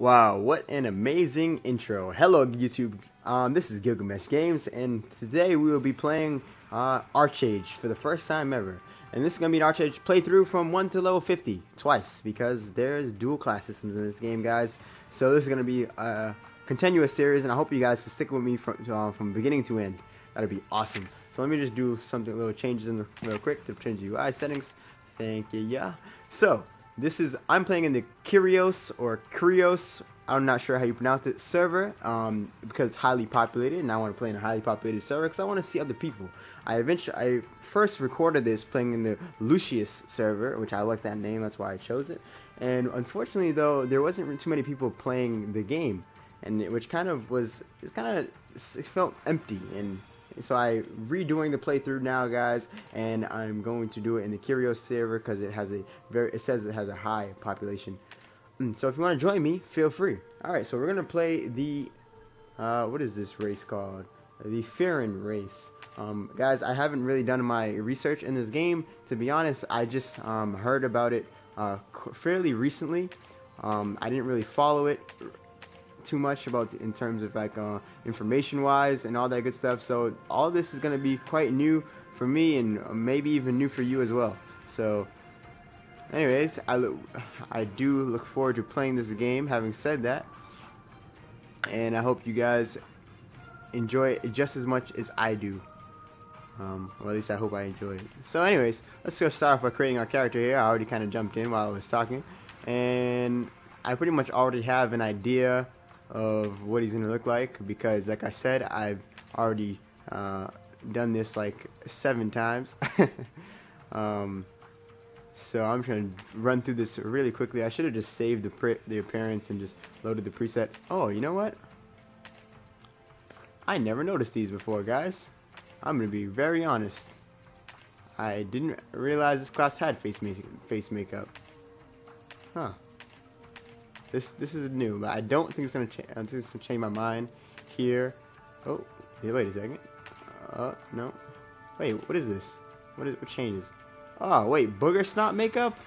Wow, what an amazing intro. Hello YouTube, this is Gilgamesh Games, and today we will be playing ArcheAge for the first time ever. And this is going to be an ArcheAge playthrough from 1 to level 50, twice, because there's dual class systems in this game, guys. So this is going to be a continuous series, and I hope you guys can stick with me from beginning to end. That'd be awesome. So let me just do something, little changes in real quick to change the UI settings. Thank you, yeah. So, I'm playing in the Kyrios or Krios, I'm not sure how you pronounce it, server, because it's highly populated, and I want to play in a highly populated server because I want to see other people. I first recorded this playing in the Lucius server, which I like that name, that's why I chose it. And unfortunately, though, there wasn't too many people playing the game, and it felt empty. And so I'm redoing the playthrough now, guys, and I'm going to do it in the Kyrios server because it says it has a high population. So if you want to join me, feel free. Alright, so we're going to play the, what is this race called? The Firran race. Guys, I haven't really done my research in this game. To be honest, I just heard about it fairly recently. I didn't really follow it too much in terms of like information wise and all that good stuff, so all this is going to be quite new for me and maybe even new for you as well. So anyways, I do look forward to playing this game, having said that, and I hope you guys enjoy it just as much as I do, or at least I hope I enjoy it. So anyways, let's go start off by creating our character here. I already kind of jumped in while I was talking, and I pretty much already have an idea of what he's gonna look like, because like I said, I've already done this like 7 times. So I'm trying to run through this really quickly. I should have just saved the appearance and just loaded the preset. Oh, you know what? I never noticed these before, guys. I'm gonna be very honest. I didn't realize this class had face makeup. Huh. This is new, but I don't think it's gonna change. I think it's gonna change my mind here. Oh, yeah, wait a second. No. Wait, what is this? What changes? Oh, wait, booger snot makeup?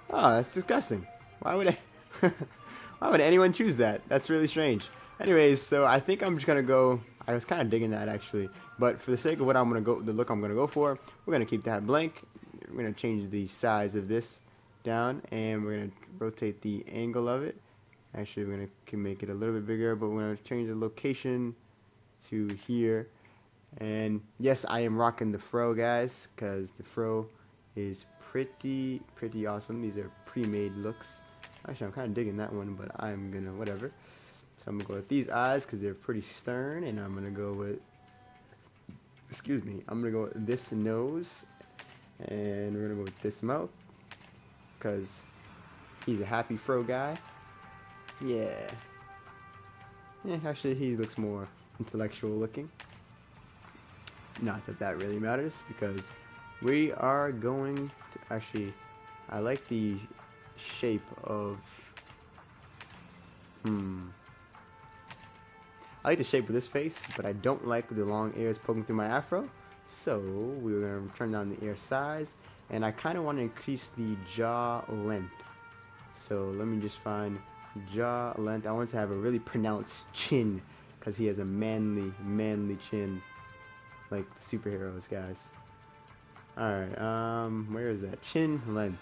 Oh, that's disgusting. Why would why would anyone choose that? That's really strange. Anyways, so I think I'm just gonna go. I was kind of digging that actually, but for the sake of what I'm gonna go, the look I'm gonna go for, we're gonna keep that blank. We're gonna change the size of this down, and we're gonna rotate the angle of it. Actually, we're gonna make it a little bit bigger, but we're gonna change the location to here. And yes, I am rocking the fro, guys, because the fro is pretty awesome. These are pre-made looks. Actually, I'm kind of digging that one, but I'm gonna whatever. So I'm gonna go with these eyes because they're pretty stern, and I'm gonna go with, excuse me, I'm gonna go with this nose, and we're gonna go with this mouth because he's a happy fro guy. Yeah. Actually, he looks more intellectual looking. Not that that really matters, because we are going to actually, I like the shape of, I like the shape of this face, but I don't like the long ears poking through my afro. So we're going to turn down the ear size, and I kind of want to increase the jaw length. So let me just find jaw length. I want to have a really pronounced chin, because he has a manly chin, like the superheroes, guys. Alright, where is that? Chin length.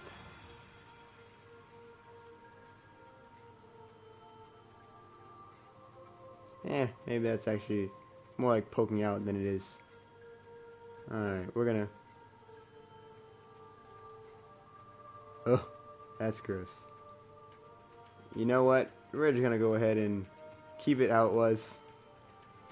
Maybe that's actually more like poking out than it is. Alright, we're gonna... Oh, that's gross. You know what? We're just gonna go ahead and keep it how it was.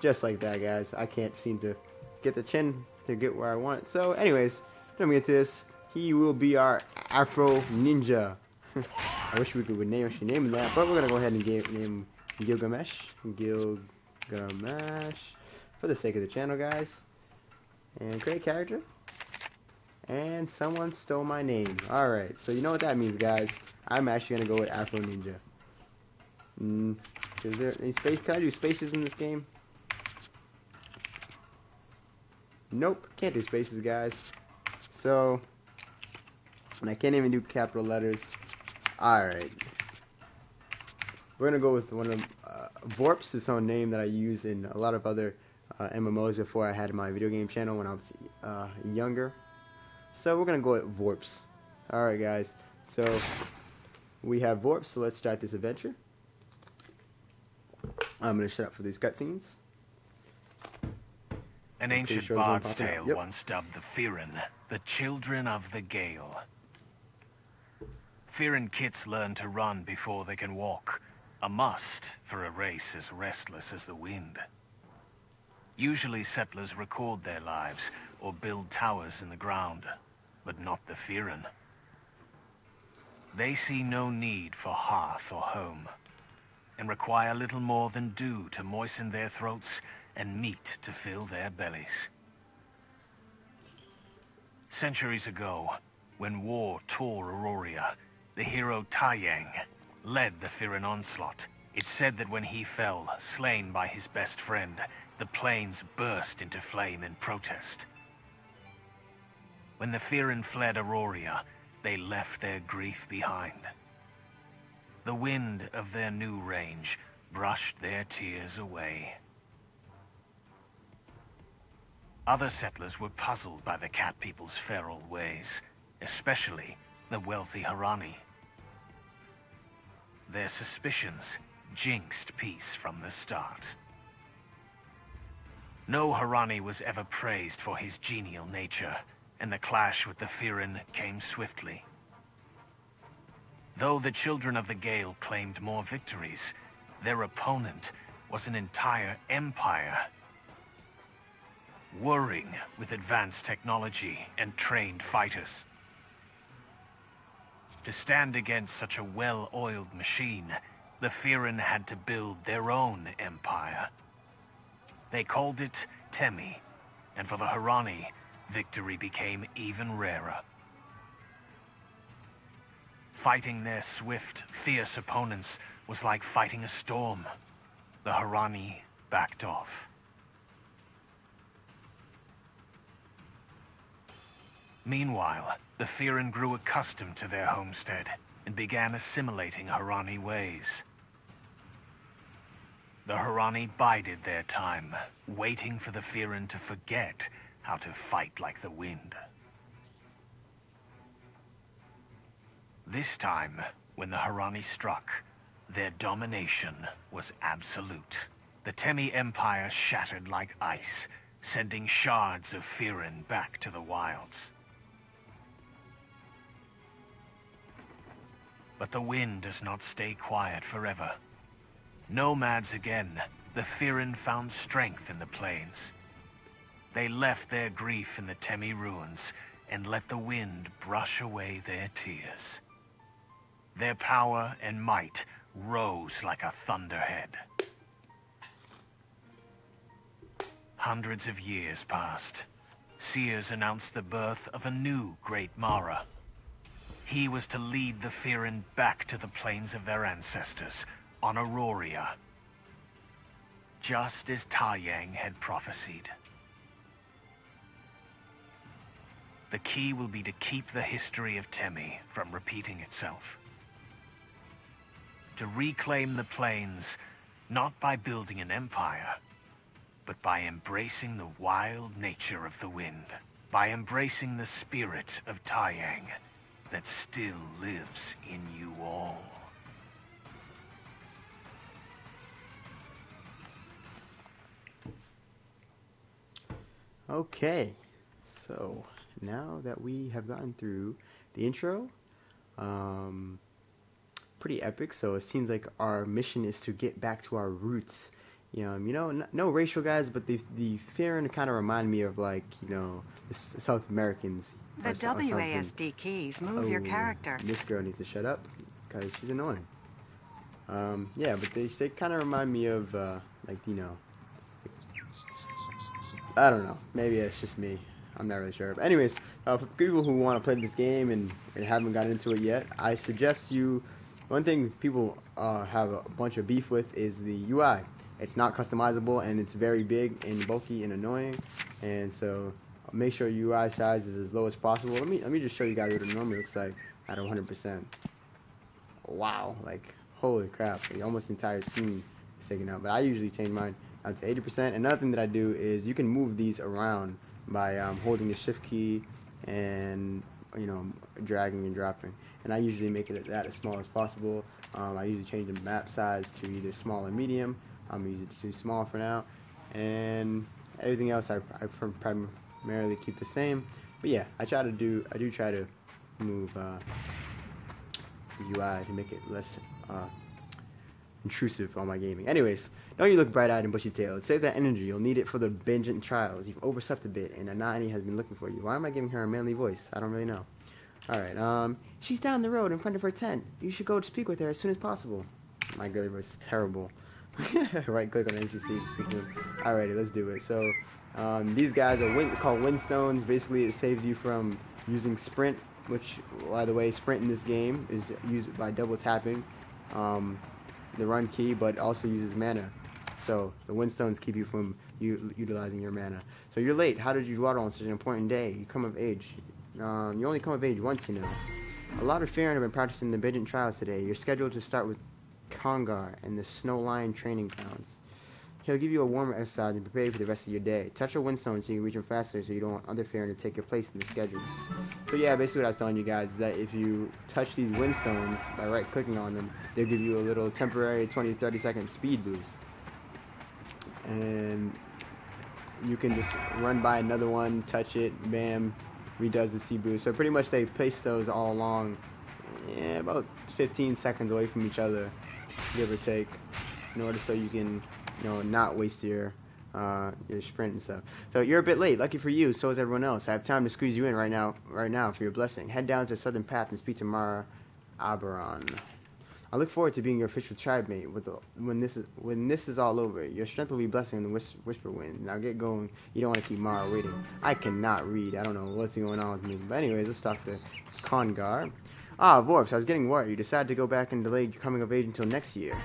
Just like that, guys. I can't seem to get the chin to get where I want. So anyways, let me get to this. He will be our Afro ninja. I wish we could name him that, but we're gonna go ahead and name him Gilgamesh. Gilgamesh, for the sake of the channel, guys. And create character. And someone stole my name. Alright, so you know what that means, guys. I'm actually gonna go with Afro Ninja. Is there any space? Can I do spaces in this game? Nope, can't do spaces, guys. So, and I can't even do capital letters. Alright. we're gonna go with one of Vorps is some name that I use in a lot of other MMOs before I had my video game channel when I was younger. So we're gonna go with Vorps. Alright guys, so we have Vorps, so let's start this adventure. I'm gonna shut up for these cutscenes. An ancient bard's tale once dubbed the Firran, the children of the Gale. Firran kits learn to run before they can walk, a must for a race as restless as the wind. Usually settlers record their lives or build towers in the ground, but not the Firran. They see no need for hearth or home, and require little more than dew to moisten their throats and meat to fill their bellies. Centuries ago, when war tore Auroria, the hero Taiyang led the Firran onslaught. It's said that when he fell, slain by his best friend, the plains burst into flame in protest. When the Firran fled Auroria, they left their grief behind. The wind of their new range brushed their tears away. Other settlers were puzzled by the cat people's feral ways, especially the wealthy Harani. Their suspicions jinxed peace from the start. No Harani was ever praised for his genial nature, and the clash with the Firran came swiftly. Though the children of the Gale claimed more victories, their opponent was an entire empire, whirring with advanced technology and trained fighters. To stand against such a well-oiled machine, the Firran had to build their own empire. They called it Temi, and for the Harani, victory became even rarer. Fighting their swift, fierce opponents was like fighting a storm. The Harani backed off. Meanwhile, the Firran grew accustomed to their homestead and began assimilating Harani ways. The Harani bided their time, waiting for the Firran to forget how to fight like the wind. This time, when the Harani struck, their domination was absolute. The Temi Empire shattered like ice, sending shards of Firran back to the wilds. But the wind does not stay quiet forever. Nomads again, the Firran found strength in the plains. They left their grief in the Temi ruins and let the wind brush away their tears. Their power and might rose like a thunderhead. Hundreds of years passed. Seers announced the birth of a new Great Mara. He was to lead the Firran back to the plains of their ancestors, on Auroria, just as Taiyang had prophesied. The key will be to keep the history of Temi from repeating itself. To reclaim the plains, not by building an empire, but by embracing the wild nature of the wind, by embracing the spirit of Taiyang that still lives in you all. Okay, so now that we have gotten through the intro, pretty epic. So it seems like our mission is to get back to our roots. No racial guys, but the Firran kind of remind me of, like, the South Americans. The WASD keys move your character. This girl needs to shut up because she's annoying. Yeah, but they kind of remind me of I don't know. Maybe it's just me. I'm not really sure. But anyways, for people who want to play this game and haven't gotten into it yet, I suggest you. One thing people have a bunch of beef with is the UI. It's not customizable and it's very big and bulky and annoying. And so make sure UI size is as low as possible. Let me just show you guys what it normally looks like at 100%. Wow, like holy crap, almost the entire screen is taken out. But I usually change mine out to 80%. Another thing that I do is you can move these around by holding the shift key and, you know, dragging and dropping. And I usually make it that as small as possible. I usually change the map size to either small or medium. I'm usually too small for now. And everything else I primarily keep the same. But yeah, I do try to move the UI to make it less intrusive on my gaming. Anyways, don't you look bright-eyed and bushy-tailed. Save that energy. You'll need it for the Benjant trials. You've overslept a bit, and Anani has been looking for you. Why am I giving her a manly voice? I don't really know. Alright, she's down the road in front of her tent. You should go to speak with her as soon as possible. My girly voice is terrible. Right click on NPC to speak to them. Alrighty, let's do it. So, these guys are called windstones. Basically, it saves you from using sprint, which, by the way, sprint in this game is used by double tapping the run key, but also uses mana. So, the windstones keep you from utilizing your mana. So, you're late. How did you dawdle on such an important day? You come of age. You only come of age once, you know. A lot of Firran have been practicing the Benjant trials today. You're scheduled to start with Congar and the Snow Lion training grounds. He'll give you a warm exercise and prepare you for the rest of your day. Touch a windstone so you can reach him faster so you don't want other Firran to take your place in the schedule. So yeah, basically what I was telling you guys is that if you touch these windstones by right clicking on them, they'll give you a little temporary 20-30 second speed boost. And you can just run by another one, touch it, bam, redoes the speed boost. So pretty much they place those all along, about 15 seconds away from each other, give or take, in order so you can, you know, not waste your sprint and stuff. So you're a bit late. Lucky for you, so is everyone else. I have time to squeeze you in right now for your blessing. Head down to the southern path and speak to Mara Aberon. I look forward to being your official tribe mate when this is all over. Your strength will be blessing in the whisper wind. Now get going. You don't want to keep Mara waiting. I cannot read. I don't know what's going on with me. But anyways, let's talk to Congar. Ah, Vorps, I was getting worried. You decided to go back and delay your coming of age until next year.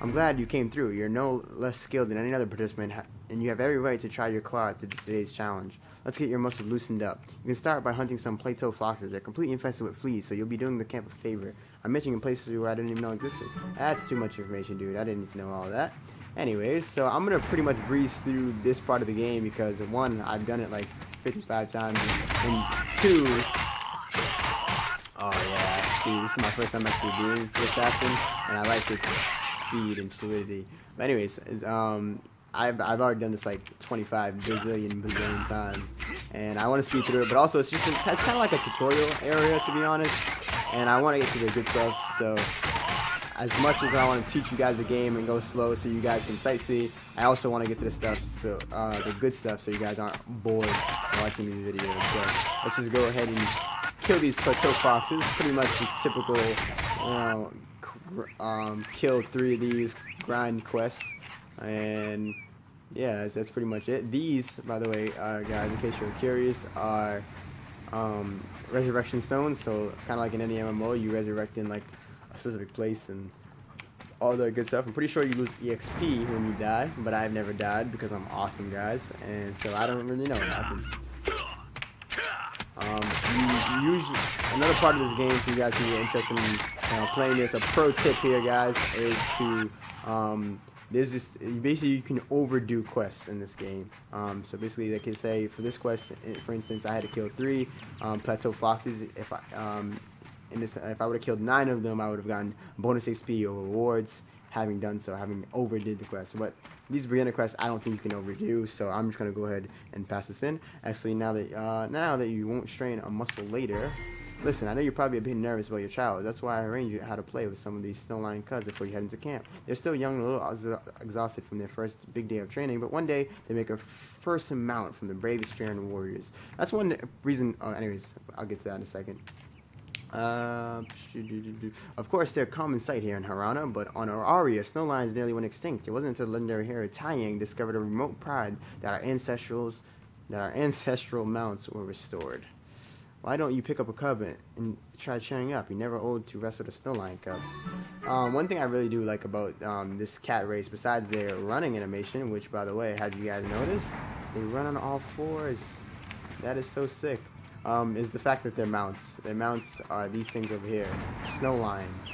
I'm glad you came through. You're no less skilled than any other participant, and you have every right to try your claw at today's challenge. Let's get your muscles loosened up. You can start by hunting some plateau foxes. They're completely infested with fleas, so you'll be doing the camp a favor. I'm mentioning in places where I didn't even know existed. That's too much information, dude. I didn't need to know all that. Anyways, so I'm going to pretty much breeze through this part of the game because, one, I've done it like 55 times, and two, oh yeah, see, this is my first time actually doing this assassin, and I like its speed and fluidity. But anyways, I've already done this like 25 bazillion times, and I want to speed through it. But also, it's kind of like a tutorial area, to be honest. And I want to get to the good stuff. So, as much as I want to teach you guys the game and go slow so you guys can sightsee, I also want to get to the stuff, so the good stuff, so you guys aren't bored watching these videos. So let's just go ahead and kill these plateau foxes. Pretty much the typical, kill 3 of these grind quests. And yeah, that's pretty much it. These, by the way, guys, in case you're curious, are resurrection stones. So kind of like in any MMO, you resurrect in like a specific place and all the good stuff. I'm pretty sure you lose EXP when you die, but I've never died because I'm awesome, guys, and so I don't really know what happens. Usually, another part of this game, for you guys who are interested in playing this, a pro tip here, guys, is to there's this, basically you can overdo quests in this game. So basically, they can say for this quest, for instance, I had to kill 3 plateau foxes. If I would have killed 9 of them, I would have gotten bonus XP or rewards having done so, having overdid the quest. But these beginner quests, I don't think you can overdo, so I'm just gonna go ahead and pass this in. Actually, now that you won't strain a muscle later. Listen, I know you're probably a bit nervous about your child. That's why I arranged you how to play with some of these Snow Lion cubs before you head into camp. They're still young and a little exhausted from their first big day of training, but one day they make a first mount from the bravest Firran warriors. That's one reason. Anyways, I'll get to that in a second. Of course, they're a common sight here in Harana, but on Aria, snow lions nearly went extinct. It wasn't until the legendary hero Taiyang discovered a remote pride that our ancestral mounts were restored. Why don't you pick up a cub and try cheering up? You never owed to wrestle the snow lion cub. One thing I really do like about this cat race, besides their running animation, which, by the way, have you guys noticed? They run on all 4s. That is so sick. Is the fact that their mounts are these things over here, snow lions.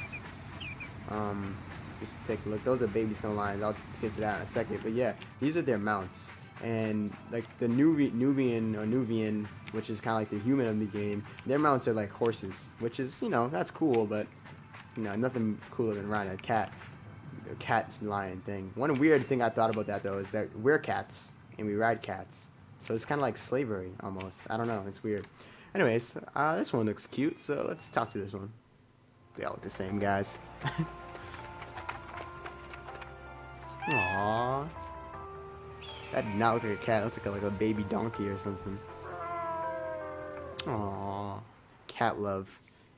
Just take a look. Those are baby snow lions. I'll get to that in a second. But yeah, these are their mounts. And like the Nubian, which is kind of like the human of the game, their mounts are like horses, which is, you know, that's cool, but, you know, nothing cooler than riding a cat's lion thing. One weird thing I thought about that, though, is that we're cats, and we ride cats. So it's kind of like slavery, almost. I don't know, it's weird. Anyways, this one looks cute, so let's talk to this one. They all look the same, guys. Aww. That did not look like a cat. It looks like a baby donkey or something. Aww. Cat love.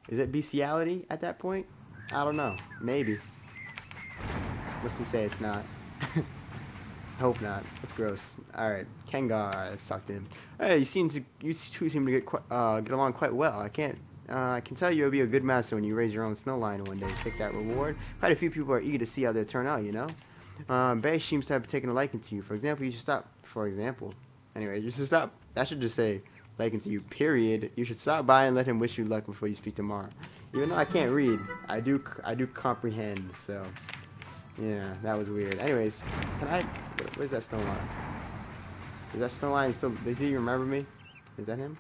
Is it bestiality at that point? I don't know. Maybe. Let's just say it's not. Hope not. That's gross. Alright. Kengar. Let's talk to him. Hey, you two seem to get along quite well. I can tell you'll be a good master when you raise your own snow lion one day. Take that reward. Quite a few people are eager to see how they turn out, you know? Bay seems to have taken a liking to you. For example, you should stop. Anyway, you should stop. That should just say liking to you, period. You should stop by and let him wish you luck before you speak tomorrow. Even though I can't read, I do comprehend, so. Yeah, that was weird. Anyways, where's that snow lion? Is that snow lion still, does he remember me? Is that him?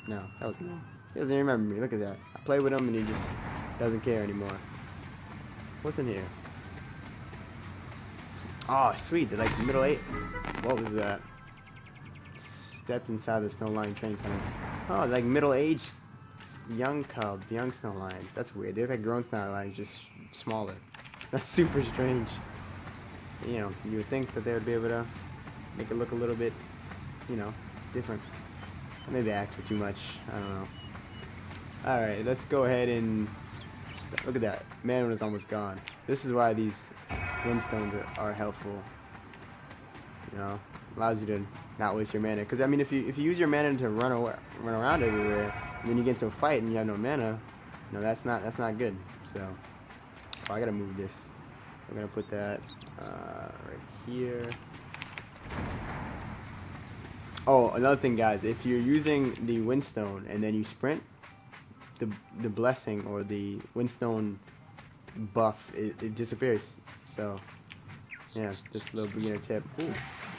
No, that wasn't him. He doesn't remember me, look at that. I play with him and he just doesn't care anymore. What's in here? Oh, sweet, they're like middle eight. What was that? Stepped inside the snow lion training center. Oh, like middle-aged young snow lions. That's weird. They look like grown snow lions, just smaller. That's super strange. You know, you would think that they would be able to make it look a little bit, you know, different. Maybe I asked for too much. I don't know. Alright, let's go ahead and... Look at that. Man is almost gone. This is why these windstones are helpful. You know, allows you to not waste your mana. Because I mean, if you use your mana to run around everywhere, and then you get into a fight and you have no mana, you know, that's not good. So, I gotta move this. I'm gonna put that right here. Oh, another thing, guys. If you're using the windstone and then you sprint, the blessing or the windstone buff it disappears. So yeah, just a little beginner tip. Ooh.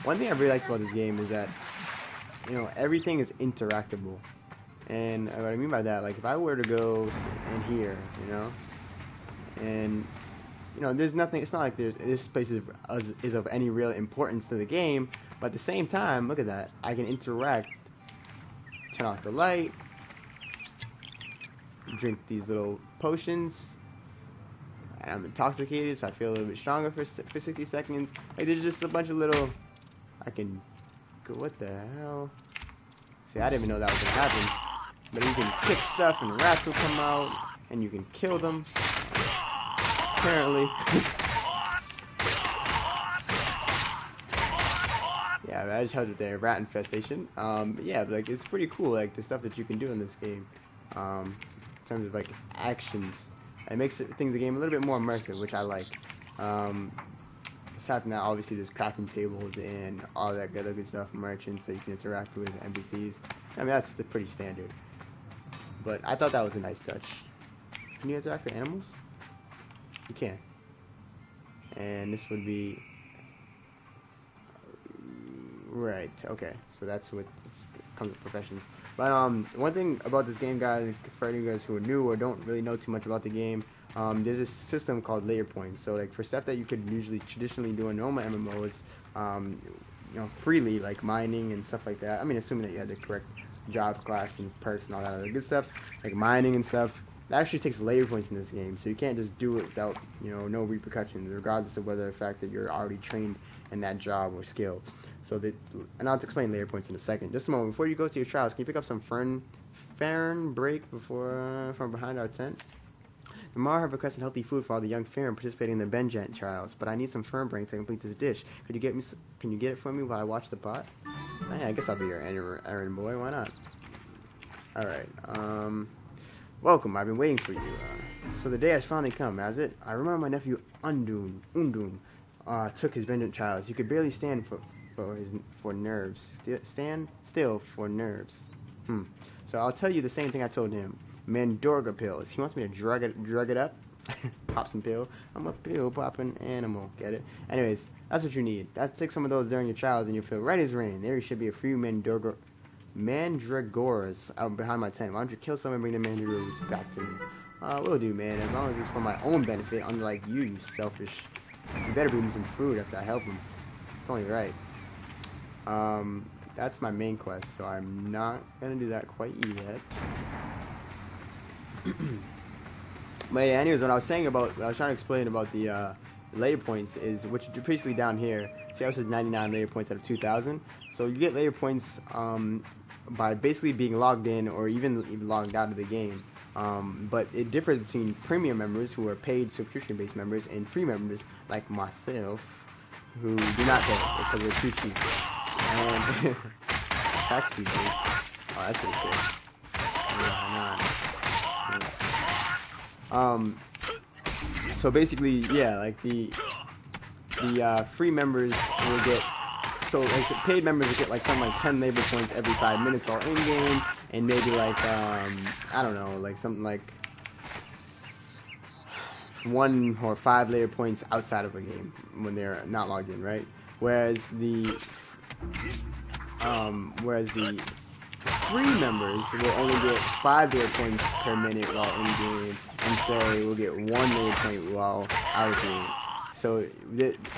One thing I really like about this game is that, you know, everything is interactable. And what I mean by that, like if I were to go in here, you know, and you know, there's nothing. It's not like this place is of any real importance to the game. But at the same time, look at that. I can interact. Turn off the light. Drink these little potions. And I'm intoxicated, so I feel a little bit stronger for 60 seconds. Like there's just a bunch of little. I can go. What the hell? See, I didn't even know that was gonna happen. But you can kick stuff, and rats will come out, and you can kill them. Apparently. Yeah, I just held it there. Rat infestation. But yeah, like it's pretty cool. Like the stuff that you can do in this game, in terms of like actions, it makes things the game a little bit more immersive, which I like. Aside from that, obviously there's crafting tables and all that good stuff, merchants that you can interact with, NPCs. I mean that's pretty standard. But I thought that was a nice touch. Can you interact with animals? You can. And this would be right. Okay, so that's what comes with professions. But one thing about this game, guys, for you guys who are new or don't really know too much about the game, there's a system called layer points. So like for stuff that you could usually traditionally do in normal MMOs, you know, freely, like mining and stuff like that. I mean, assuming that you had the correct job class and perks and all that other good stuff, like mining and stuff. That actually takes layer points in this game, so you can't just do it without, you know, no repercussions, regardless of whether the fact that you're already trained in that job or skill. So that, and I'll explain layer points in a second. Just a moment before you go to your trials, can you pick up some Firran break from behind our tent? The Mar have requested healthy food for all the young Firran participating in the Benjant trials, but I need some Firran break to complete this dish. Can you get it for me while I watch the pot? Oh, yeah, I guess I'll be your errand boy. Why not? All right. Welcome, I've been waiting for you. So the day has finally come, has it? I remember my nephew Undun took his vengeance trials. He could barely stand for nerves. Stand still for nerves. So I'll tell you the same thing I told him. Mandorga pills. He wants me to drug it up. Pop some pill. I'm a pill popping animal. Get it? Anyways, that's what you need. Take some of those during your trials and you'll feel right as rain. There should be a few mandragores out behind my tent. Why don't you kill some and bring the mandragores back to me? Will do, man. As long as it's for my own benefit, unlike you selfish. You better bring me some food after I help him. It's only right. That's my main quest, so I'm not gonna do that quite yet. But yeah, anyways, what I was trying to explain about the layer points is, which are basically down here. See, I said 99 layer points out of 2,000. So you get layer points by basically being logged in or even logged out of the game. But it differs between premium members, who are paid subscription-based members, and free members like myself, who do not pay because they're too cheap. And tax features. Oh, that's pretty cool. So basically, yeah, like the free members will get, so like the paid members will get like something like 10 labor points every 5 minutes all in game, and maybe like I don't know, like something like 1 or 5 layer points outside of a game when they're not logged in, right? Whereas the free members will only get 5 layer points per minute while in game, and say we'll get 1 layer point while out of game. So,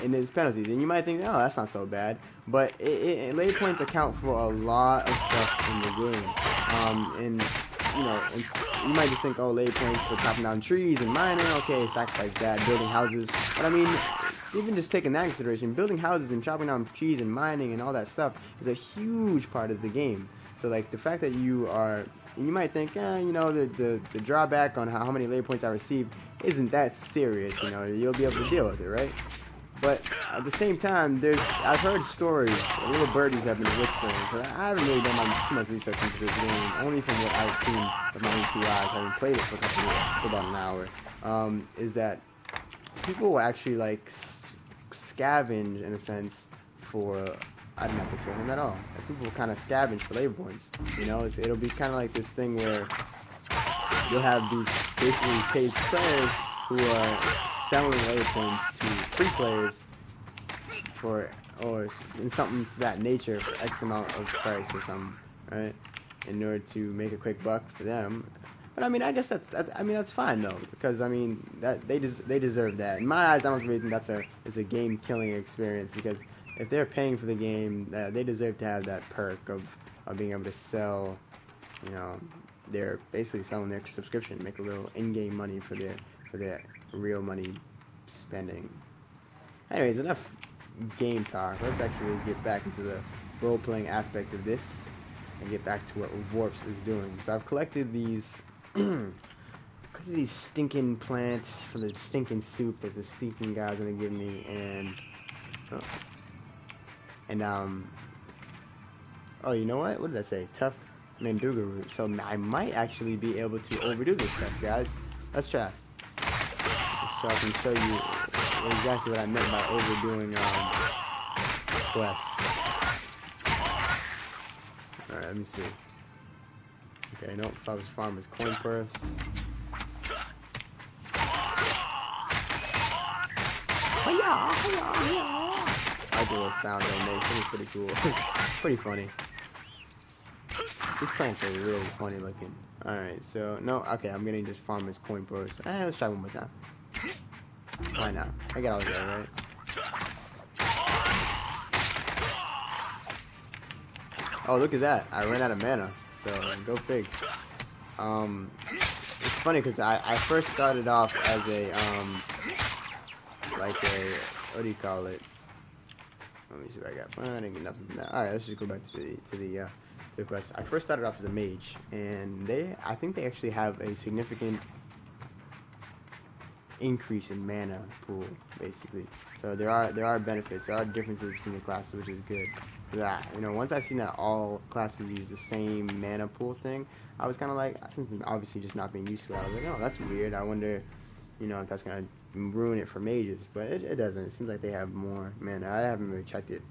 and there's penalties, and you might think, oh, that's not so bad, but layer points account for a lot of stuff in the game. And you know, and you might just think, oh, layer points for chopping down trees and mining, okay, sacrifice that, building houses. But I mean, even just taking that into consideration, building houses and chopping down trees and mining and all that stuff is a huge part of the game. So like the fact that you are, and you might think, you know, the drawback on how many layer points I receive isn't that serious, you know, you'll be able to deal with it, right? But at the same time, I've heard stories, little birdies have been whispering, so I haven't really done too much research into this game, only from what I've seen with my own 2 eyes, having played it for about an hour, is that people will actually like scavenge, in a sense, for, I didn't have to kill him at all. Like, people will kind of scavenge for labor points, you know, it'll be kind of like this thing where you'll have these basically paid players who are selling layer points to free players for, or in something to that nature, for X amount of price or something, right? In order to make a quick buck for them. But I mean, I guess that's fine though, because I mean that they deserve that. In my eyes, I don't really think it's a game killing experience, because if they're paying for the game, they deserve to have that perk of being able to sell, you know, they're basically selling their subscription, make a little in-game money for their real money spending. Anyways, enough game talk. Let's actually get back into the role-playing aspect of this and get back to what Warps is doing. So I've collected these stinking plants from the stinking soup that the stinking guy's gonna give me, and oh, you know what? What did I say? Tough Manduga root. So I might actually be able to overdo this test, guys. Let's try. So I can show you exactly what I meant by overdoing quests. Alright, let me see. Okay, no, Father's Farmer's coin purse. I like the little sound they make. It's pretty cool. Pretty funny. These plants are really funny looking. Alright, so, no, okay, I'm getting just Farmer's coin purse. Let's try one more time. Why not? I got all of that, right? Oh, look at that. I ran out of mana. So, go figs. It's funny because I first started off as a, like a, what do you call it? Let me see what I got. I didn't get nothing from that. Alright, let's just go back to the quest. I first started off as a mage, and I think they actually have a significant increase in mana pool, basically. So there are benefits, there are differences between the classes, which is good. That, you know, once I seen that all classes use the same mana pool thing, I was kind of like, since I'm obviously just not being used to it, I was like, oh, that's weird. I wonder, you know, if that's gonna ruin it for mages, but it doesn't. It seems like they have more mana. I haven't really checked it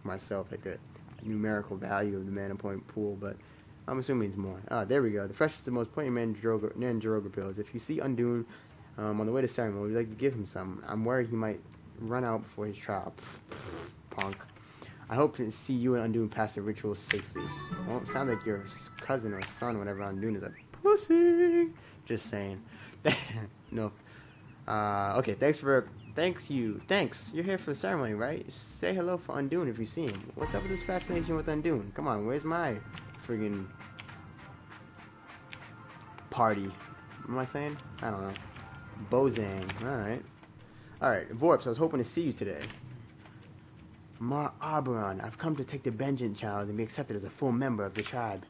for myself, like the numerical value of the mana point pool, but I'm assuming it's more. Ah, there we go. The freshest and most potent Mandragora pills. If you see Undoom On the way to ceremony, would you like to give him some? I'm worried he might run out before his trial. Punk. I hope to see you and Undoon pass the ritual safely. Well, it sounds like your cousin or son, whatever Undoon is, a pussy. Just saying. No. Okay, thanks. You're here for the ceremony, right? Say hello for Undoon if you see him. What's up with this fascination with Undoon? Come on, where's my friggin' party? What am I saying? I don't know. Bozang. Alright, Vorps, I was hoping to see you today. Mar Arboron, I've come to take the Benjamin Child and be accepted as a full member of the tribe.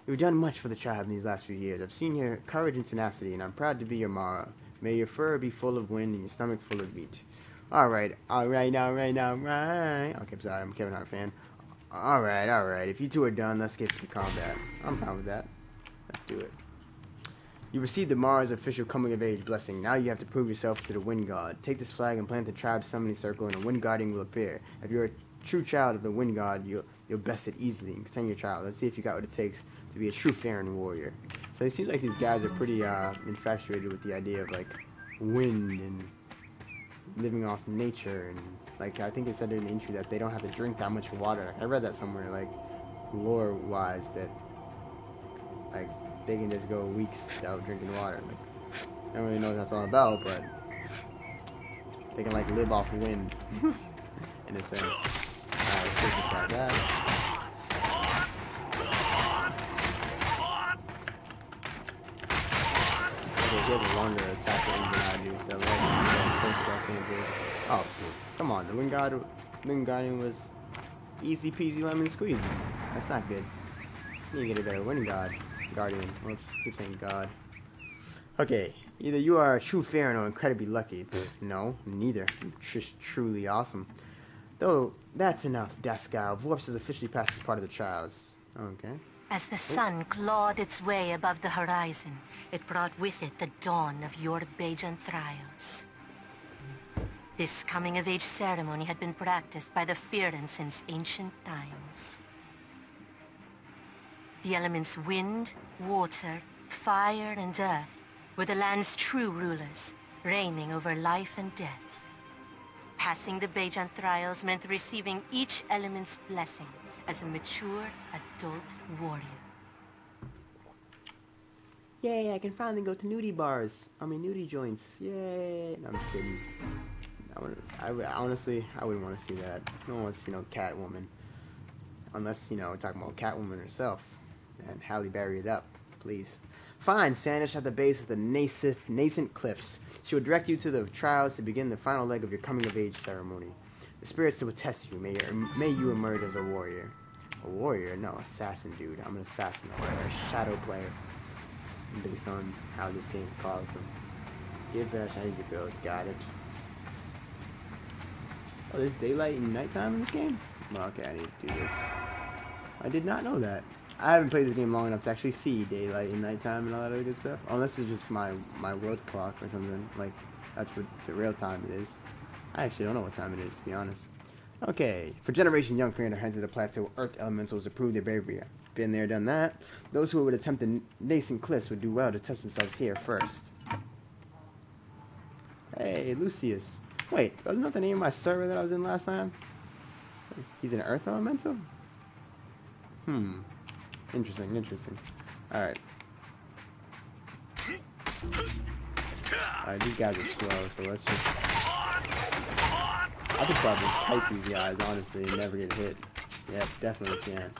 You've done much for the tribe in these last few years. I've seen your courage and tenacity, and I'm proud to be your Mara. May your fur be full of wind and your stomach full of meat. Alright. Okay, I'm sorry, I'm a Kevin Hart fan. Alright. If you two are done, let's get to combat. I'm fine with that. Let's do it. You received the Mara's official coming-of-age blessing. Now you have to prove yourself to the Wind God. Take this flag and plant the tribe's summoning circle, and a Wind Guardian will appear. If you're a true child of the Wind God, you'll best it easily. You can send your child. Let's see if you got what it takes to be a true Firran warrior. So it seems like these guys are pretty infatuated with the idea of, like, wind and living off nature. And, like, I think it said in the intro that they don't have to drink that much water. I read that somewhere, like, lore-wise, that, like, they can just go weeks without drinking water. Like, I don't really know what that's all about, but they can, like, live off wind in a sense. Alright, let's take this guy back. Okay, he has a longer attack range than I do, so oh, come on, the Wind Guardian was easy peasy lemon squeezy. That's not good. You need to get a better Wind Guardian. Whoops, keep saying God. Okay, either you are a true Firran or incredibly lucky. No, neither. You're just truly awesome. Though, that's enough, Daskal. Vorps has officially passed as part of the trials. Okay. As the sun clawed its way above the horizon, it brought with it the dawn of your Bajan trials. This coming-of-age ceremony had been practiced by the Firran since ancient times. The elements wind, water, fire, and earth were the land's true rulers, reigning over life and death. Passing the Bajan trials meant receiving each element's blessing as a mature, adult warrior. Yay, I can finally go to nudie joints. Yay. No, I'm just kidding. Honestly, I wouldn't want to see that. No one wants to see no Catwoman. Unless, you know, we're talking about Catwoman herself. And Halle Berry it up, please. Find Sandish at the base of the nascent cliffs. She will direct you to the trials to begin the final leg of your coming-of-age ceremony. The spirits will test you. May you emerge as a warrior. A warrior? No, assassin, dude. I'm an assassin or a shadow player. Based on how this game calls them. Give that shiny girls. Got it. Oh, there's daylight and nighttime in this game? Well, okay, I need to do this. I did not know that. I haven't played this game long enough to actually see daylight and nighttime and all that other good stuff. Unless it's just my world clock or something. Like, that's what the real time it is. I actually don't know what time it is, to be honest. Okay. For generations, young Firran headed to the plateau Earth Elementals to prove their bravery. Been there, done that. Those who would attempt the nascent cliffs would do well to test themselves here first. Hey, Lucius. Wait, wasn't that the name of my server that I was in last time? He's an Earth Elemental? Interesting. Alright. Alright, these guys are slow, so let's just... I could probably kite these guys, honestly, and never get hit. Yep, definitely can.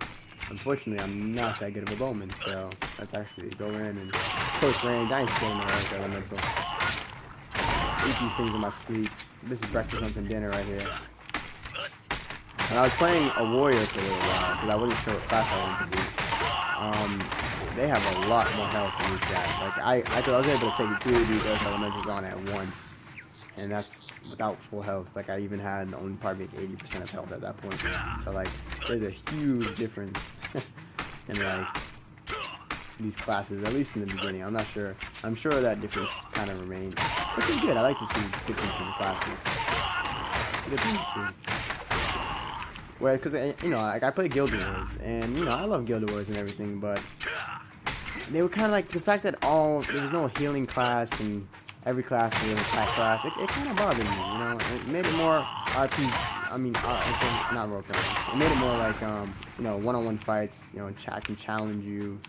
Unfortunately, I'm not that good of a bowman, so let's actually go in and close range. I ain't scared of the Earth Elemental. Eat these things in my sleep. This is breakfast, lunch, and dinner right here. And I was playing a warrior for a little while, because I wasn't sure what class I wanted to be. They have a lot more health than these guys. Like, I was able to take 2 of these Earth Elementals on at once. And that's without full health. Like, I even had only probably 80% of health at that point. So, like, there's a huge difference in, like, these classes, at least in the beginning. I'm not sure. I'm sure that difference kind of remains. Which is good. I like to see difference in the classes. Good thing to see. Well, because, you know, like, I play Guild Wars, and, you know, I love Guild Wars and everything, but they were kind of like, the fact that there was no healing class, and every class was an attack class. It kind of bothered me, you know. It made it more RPG. I mean, not role playing. It made it more like you know, one-on-one fights. You know, I can challenge you.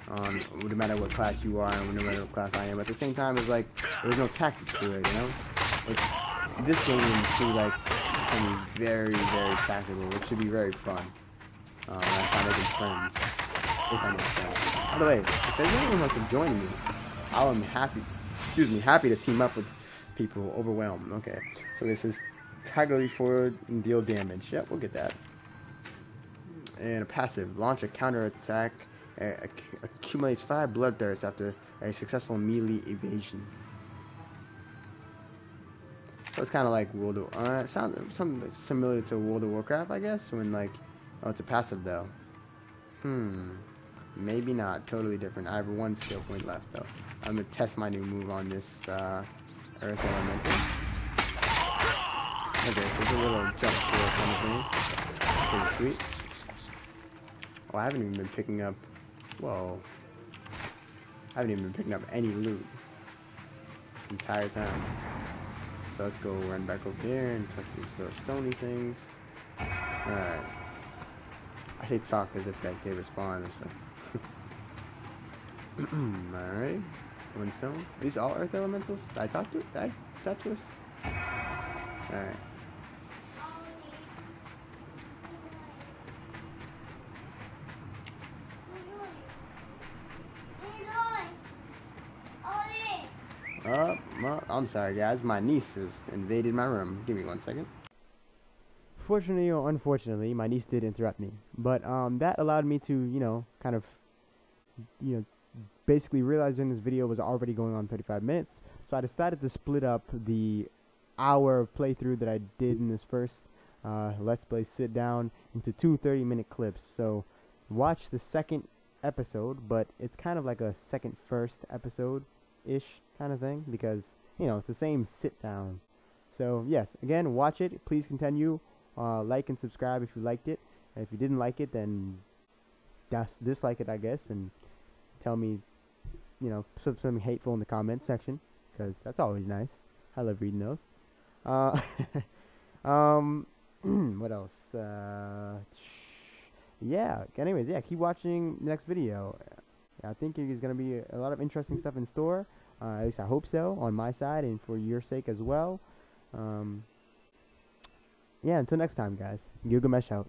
No matter what class you are and no matter what class I am. But at the same time, it's like there's no tactics to it, you know. This game should like can be very, very tactical, which should be very fun. That's not making friends, if that makes sense. By the way, if there's anyone who wants to join me, I am happy. Excuse me, happy to team up with people. Overwhelmed. Okay, so this is Tiger Leap Forward and deal damage. Yep, we'll get that. And a passive, launch a counter attack. Accumulates 5 bloodthirst after a successful melee evasion. So it's kind of like World of it sounds something similar to World of Warcraft, I guess. When like, oh, it's a passive though. Maybe not. Totally different. I have 1 skill point left though. I'm gonna test my new move on this Earth Elemental. Okay, so it's a little jump forward kind of thing. Pretty sweet. Oh, I haven't even been picking up. Whoa. I haven't even been picking up any loot this entire time. So let's go run back over here and touch these little stony things. Alright. I say talk as if like they respond or something. Alright. 1 stone. Are these all earth elementals? Did I talk to it? Did I touch this? Alright. I'm sorry guys, my niece has invaded my room. Give me 1 second. Fortunately or unfortunately, my niece did interrupt me. But that allowed me to, you know, kind of, you know, basically realizing this video was already going on 35 minutes. So I decided to split up the hour playthrough that I did in this first Let's Play sit down into 2 30-minute clips. So watch the second episode, but it's kind of like a second first episode-ish kind of thing, because you know it's the same sit down. So yes, again, watch it. Please continue. Like and subscribe if you liked it. And if you didn't like it, then dislike it, I guess, and tell me, you know, something hateful in the comment section, because that's always nice. I love reading those. What else? Yeah. Anyways, yeah. Keep watching the next video. I think there's gonna be a lot of interesting stuff in store. At least I hope so, on my side and for your sake as well. Yeah, until next time, guys. Gilgamesh out.